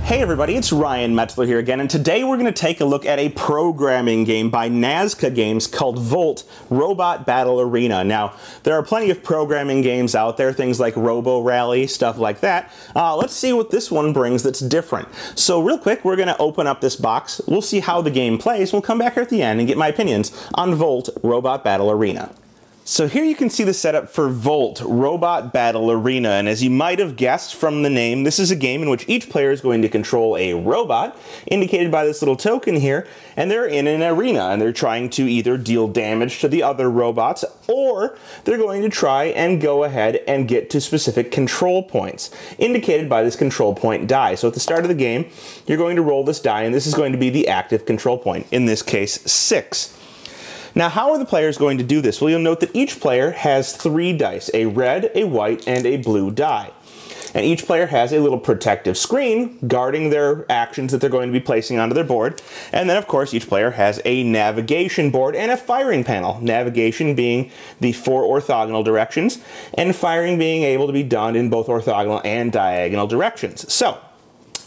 Hey everybody, it's Ryan Metzler here again, and today we're going to take a look at a programming game by Nazca Games called Volt Robot Battle Arena. Now, there are plenty of programming games out there, things like Robo Rally, stuff like that. Let's see what this one brings that's different. So real quick, we're going to open up this box, we'll see how the game plays, we'll come back here at the end and get my opinions on Volt Robot Battle Arena. So here you can see the setup for Volt Robot Battle Arena, and as you might have guessed from the name, this is a game in which each player is going to control a robot, indicated by this little token here, and they're in an arena, and they're trying to either deal damage to the other robots, or they're going to try and go ahead and get to specific control points, indicated by this control point die. So at the start of the game, you're going to roll this die, and this is going to be the active control point, in this case 6. Now, how are the players going to do this? Well, you'll note that each player has 3 dice, a red, a white, and a blue die. And each player has a little protective screen guarding their actions that they're going to be placing onto their board. And then, of course, each player has a navigation board and a firing panel. Navigation being the 4 orthogonal directions, and firing being able to be done in both orthogonal and diagonal directions. So,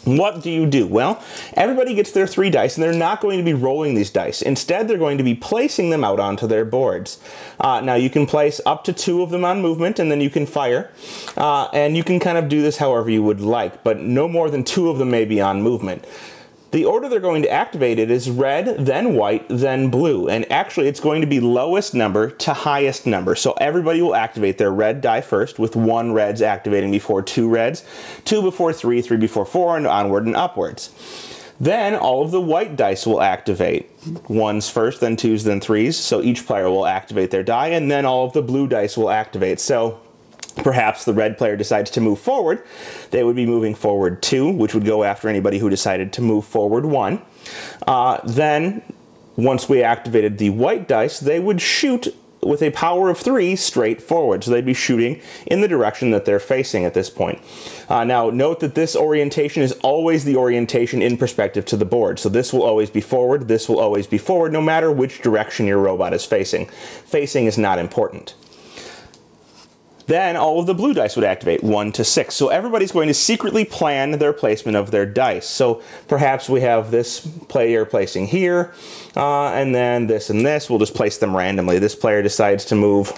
what do you do? Well, everybody gets their 3 dice, and they're not going to be rolling these dice. Instead, they're going to be placing them out onto their boards. Now, you can place up to 2 of them on movement, and then you can fire. And you can kind of do this however you would like, but no more than 2 of them may be on movement. The order they're going to activate it is red, then white, then blue. And actually, it's going to be lowest number to highest number. So everybody will activate their red die first, with 1 reds activating before 2 reds, 2 before 3, 3 before 4, and onward and upwards. Then all of the white dice will activate. 1s first, then 2s, then 3s. So each player will activate their die, and then all of the blue dice will activate. So perhaps the red player decides to move forward. They would be moving forward 2, which would go after anybody who decided to move forward 1. Then, once we activated the white dice, they would shoot with a power of 3 straight forward. So they'd be shooting in the direction that they're facing at this point. Now, note that this orientation is always the orientation in perspective to the board. So this will always be forward, this will always be forward, no matter which direction your robot is facing. Facing is not important. Then all of the blue dice would activate, 1 to 6. So everybody's going to secretly plan their placement of their dice. So perhaps we have this player placing here, and then this and this. We'll just place them randomly. This player decides to move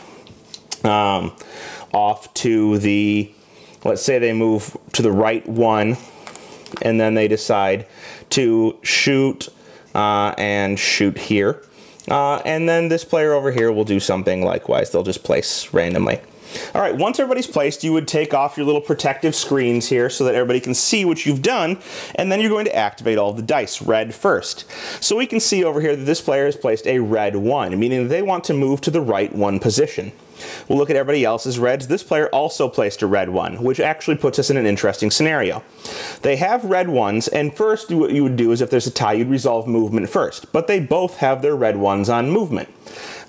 off to the, let's say they move to the right 1, and then they decide to shoot and shoot here. And then this player over here will do something likewise. They'll just place randomly. Alright, once everybody's placed, you would take off your little protective screens here so that everybody can see what you've done, and then you're going to activate all the dice, red first. So we can see over here that this player has placed a red 1, meaning that they want to move to the right 1 position. We'll look at everybody else's reds. This player also placed a red 1, which actually puts us in an interesting scenario. They have red 1s, and first what you would do is if there's a tie, you'd resolve movement first, but they both have their red 1s on movement.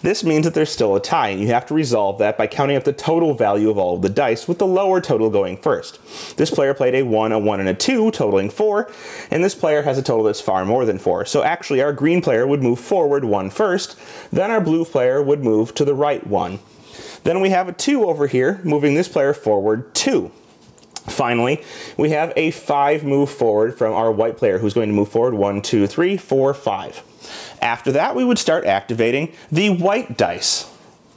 This means that there's still a tie, and you have to resolve that by counting up the total value of all of the dice, with the lower total going first. This player played a 1, and a 2, totaling 4, and this player has a total that's far more than 4. So actually, our green player would move forward 1 first, then our blue player would move to the right 1. Then we have a 2 over here, moving this player forward 2. Finally, we have a 5 move forward from our white player, who's going to move forward 1, 2, 3, 4, 5. After that, we would start activating the white dice.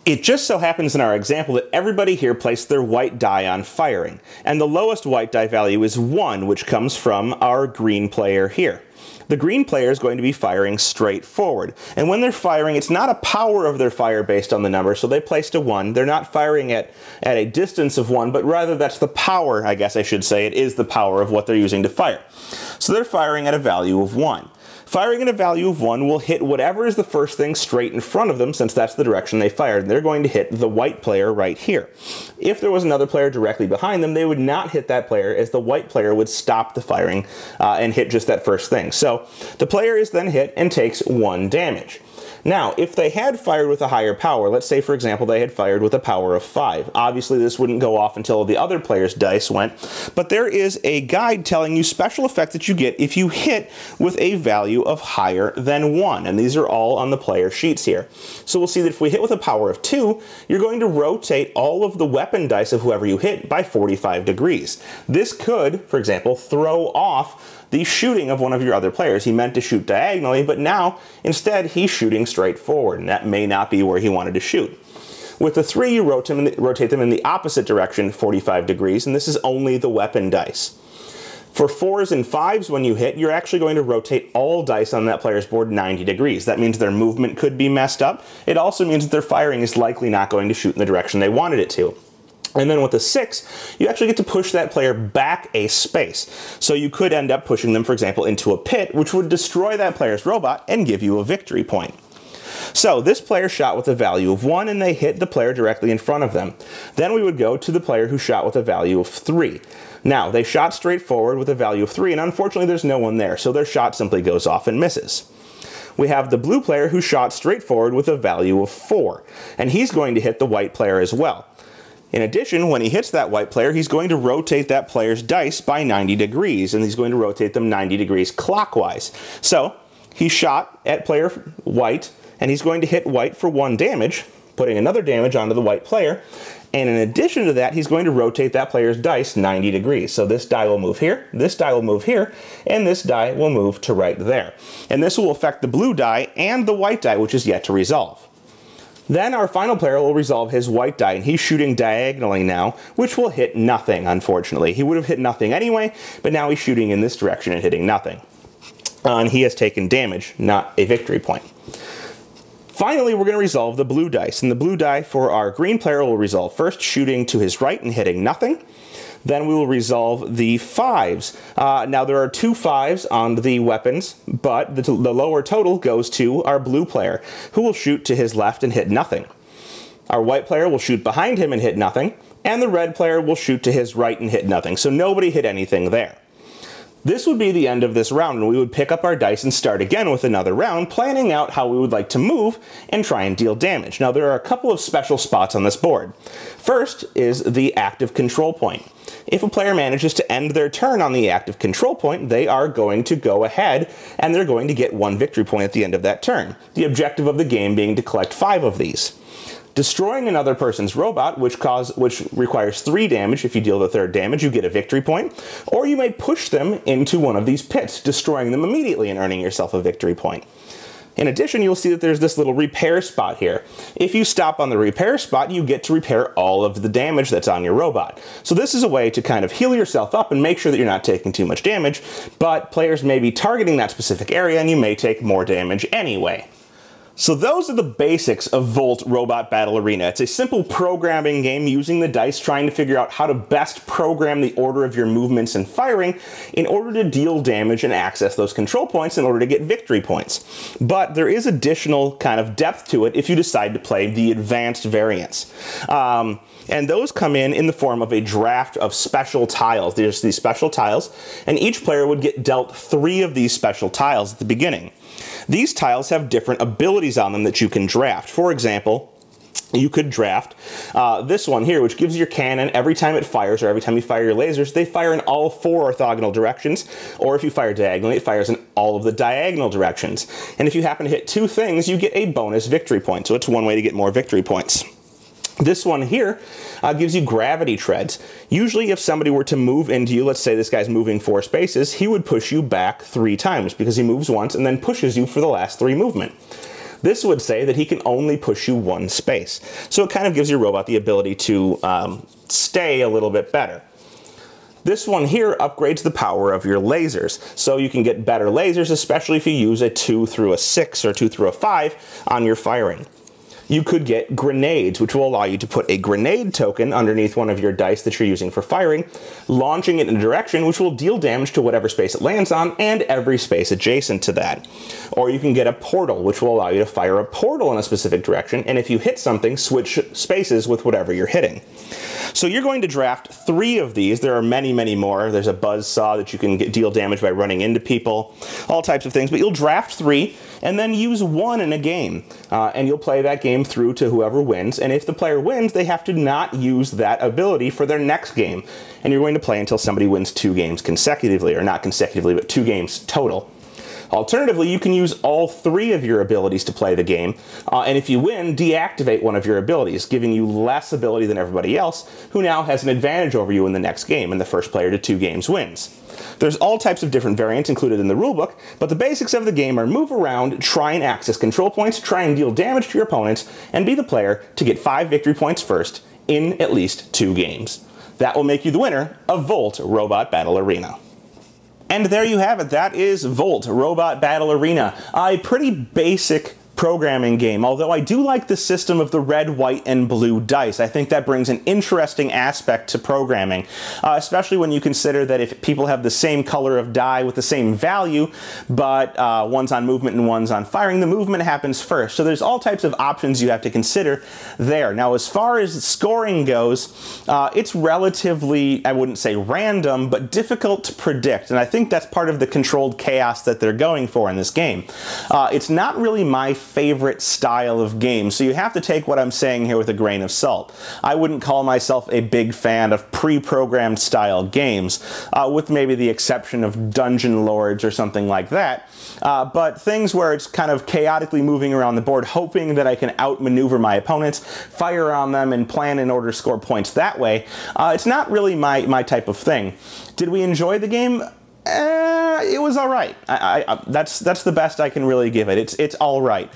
It just so happens in our example that everybody here placed their white die on firing, and the lowest white die value is 1, which comes from our green player here. The green player is going to be firing straight forward, and when they're firing, it's not a power of their fire based on the number, so they placed a 1. They're not firing at a distance of 1, but rather that's the power, I guess I should say. It is the power of what they're using to fire. So they're firing at a value of 1. Firing at a value of 1 will hit whatever is the first thing straight in front of them, since that's the direction they fired. And they're going to hit the white player right here. If there was another player directly behind them, they would not hit that player, as the white player would stop the firing and hit just that first thing. So the player is then hit and takes 1 damage. Now, if they had fired with a higher power, let's say, for example, they had fired with a power of 5. Obviously, this wouldn't go off until the other player's dice went, but there is a guide telling you special effects that you get if you hit with a value of higher than 1, and these are all on the player sheets here. So we'll see that if we hit with a power of 2, you're going to rotate all of the weapon dice of whoever you hit by 45 degrees. This could, for example, throw off the shooting of one of your other players. He meant to shoot diagonally, but now instead he's shooting straight forward, and that may not be where he wanted to shoot. With the 3, you rotate them in the opposite direction 45 degrees, and this is only the weapon dice. For 4s and 5s, when you hit, you're actually going to rotate all dice on that player's board 90 degrees. That means their movement could be messed up. It also means that their firing is likely not going to shoot in the direction they wanted it to. And then with the 6, you actually get to push that player back a space. So you could end up pushing them, for example, into a pit, which would destroy that player's robot and give you a victory point. So this player shot with a value of 1, and they hit the player directly in front of them. Then we would go to the player who shot with a value of 3. Now, they shot straight forward with a value of 3, and unfortunately there's no one there, so their shot simply goes off and misses. We have the blue player who shot straight forward with a value of 4, and he's going to hit the white player as well. In addition, when he hits that white player, he's going to rotate that player's dice by 90 degrees, and he's going to rotate them 90 degrees clockwise. So, he shot at player white, and he's going to hit white for 1 damage, putting another damage onto the white player, and in addition to that, he's going to rotate that player's dice 90 degrees. So this die will move here, this die will move here, and this die will move to right there. And this will affect the blue die and the white die, which is yet to resolve. Then our final player will resolve his white die, and he's shooting diagonally now, which will hit nothing, unfortunately. He would have hit nothing anyway, but now he's shooting in this direction and hitting nothing. And he has taken damage, not a victory point. Finally, we're going to resolve the blue dice, and the blue die for our green player will resolve first, shooting to his right and hitting nothing. Then we will resolve the 5s. Now there are 2 5s on the weapons, but the lower total goes to our blue player, who will shoot to his left and hit nothing. Our white player will shoot behind him and hit nothing, and the red player will shoot to his right and hit nothing, so nobody hit anything there. This would be the end of this round, and we would pick up our dice and start again with another round, planning out how we would like to move and try and deal damage. Now, there are a couple of special spots on this board. First is the active control point. If a player manages to end their turn on the active control point, they are going to go ahead, and they're going to get 1 victory point at the end of that turn. The objective of the game being to collect 5 of these. Destroying another person's robot, which requires 3 damage. If you deal the 3rd damage, you get a victory point. Or you may push them into one of these pits, destroying them immediately and earning yourself a victory point. In addition, you'll see that there's this little repair spot here. If you stop on the repair spot, you get to repair all of the damage that's on your robot. So this is a way to kind of heal yourself up and make sure that you're not taking too much damage, but players may be targeting that specific area and you may take more damage anyway. So those are the basics of Volt Robot Battle Arena. It's a simple programming game using the dice, trying to figure out how to best program the order of your movements and firing in order to deal damage and access those control points in order to get victory points. But there is additional kind of depth to it if you decide to play the advanced variants. And those come in the form of a draft of special tiles. There's these special tiles, and each player would get dealt 3 of these special tiles at the beginning. These tiles have different abilities on them that you can draft. For example, you could draft this one here, which gives your cannon, every time it fires or every time you fire your lasers, they fire in all 4 orthogonal directions, or if you fire diagonally, it fires in all of the diagonal directions. And if you happen to hit 2 things, you get a bonus victory point. So it's one way to get more victory points. This one here gives you gravity treads. Usually if somebody were to move into you, let's say this guy's moving 4 spaces, he would push you back 3 times because he moves once and then pushes you for the last 3 movement. This would say that he can only push you 1 space. So it kind of gives your robot the ability to stay a little bit better. This one here upgrades the power of your lasers. So you can get better lasers, especially if you use a 2 through a 6 or 2 through a 5 on your firing. You could get grenades, which will allow you to put a grenade token underneath one of your dice that you're using for firing, launching it in a direction which will deal damage to whatever space it lands on and every space adjacent to that. Or you can get a portal, which will allow you to fire a portal in a specific direction, and if you hit something, switch spaces with whatever you're hitting. So you're going to draft 3 of these. There are many, many more. There's a buzzsaw that you can deal damage by running into people, all types of things. But you'll draft 3 and then use 1 in a game. And you'll play that game through to whoever wins. And if the player wins, they have to not use that ability for their next game. And you're going to play until somebody wins 2 games consecutively, or not consecutively, but 2 games total. Alternatively, you can use all 3 of your abilities to play the game, and if you win, deactivate one of your abilities, giving you less ability than everybody else, who now has an advantage over you in the next game, and the first player to 2 games wins. There's all types of different variants included in the rulebook, but the basics of the game are move around, try and access control points, try and deal damage to your opponents, and be the player to get 5 victory points first in at least 2 games. That will make you the winner of Volt Robot Battle Arena. And there you have it. That is Volt Robot Battle Arena. A pretty basic programming game, although I do like the system of the red, white, and blue dice. I think that brings an interesting aspect to programming, especially when you consider that if people have the same color of die with the same value, but one's on movement and one's on firing, the movement happens first. So there's all types of options you have to consider there. Now, as far as scoring goes, it's relatively, I wouldn't say random, but difficult to predict, and I think that's part of the controlled chaos that they're going for in this game. It's not really my favorite style of game, so you have to take what I'm saying here with a grain of salt. I wouldn't call myself a big fan of pre-programmed style games, with maybe the exception of Dungeon Lords or something like that, but things where it's kind of chaotically moving around the board, hoping that I can outmaneuver my opponents, fire on them, and plan in order to score points that way, it's not really my type of thing. Did we enjoy the game? It was all right. That's the best I can really give it. It's all right.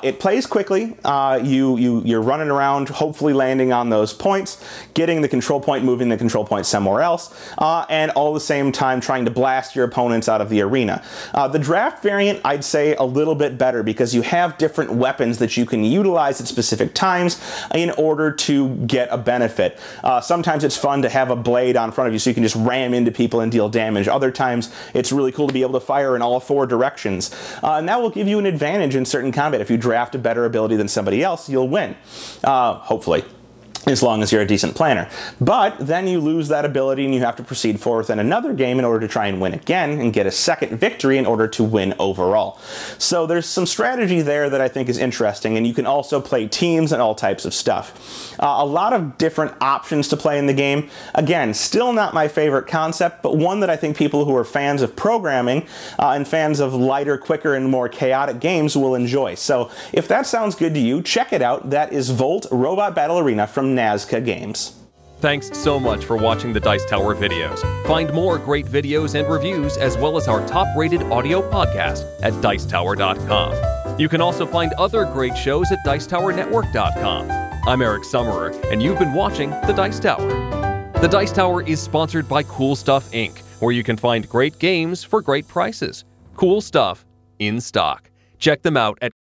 It plays quickly. You're running around, hopefully landing on those points, getting the control point, moving the control point somewhere else, and all at the same time trying to blast your opponents out of the arena. The draft variant, I'd say a little bit better because you have different weapons that you can utilize at specific times in order to get a benefit. Sometimes it's fun to have a blade on front of you so you can just ram into people and deal damage. Other times it's really cool to be able to fire in all 4 directions. And that will give you an advantage in certain combat. If you draft a better ability than somebody else, you'll win. Hopefully. As long as you're a decent planner. But then you lose that ability and you have to proceed forward in another game in order to try and win again and get a second victory in order to win overall. So there's some strategy there that I think is interesting, and you can also play teams and all types of stuff. A lot of different options to play in the game. Again, still not my favorite concept, but one that I think people who are fans of programming and fans of lighter, quicker, and more chaotic games will enjoy. So if that sounds good to you, check it out. That is Volt Robot Battle Arena from Nazca Games. Thanks so much for watching the Dice Tower videos. Find more great videos and reviews as well as our top-rated audio podcast at Dicetower.com. You can also find other great shows at Dicetowernetwork.com. I'm Eric Summerer, and you've been watching The Dice Tower. The Dice Tower is sponsored by Cool Stuff Inc., where you can find great games for great prices. Cool stuff in stock. Check them out at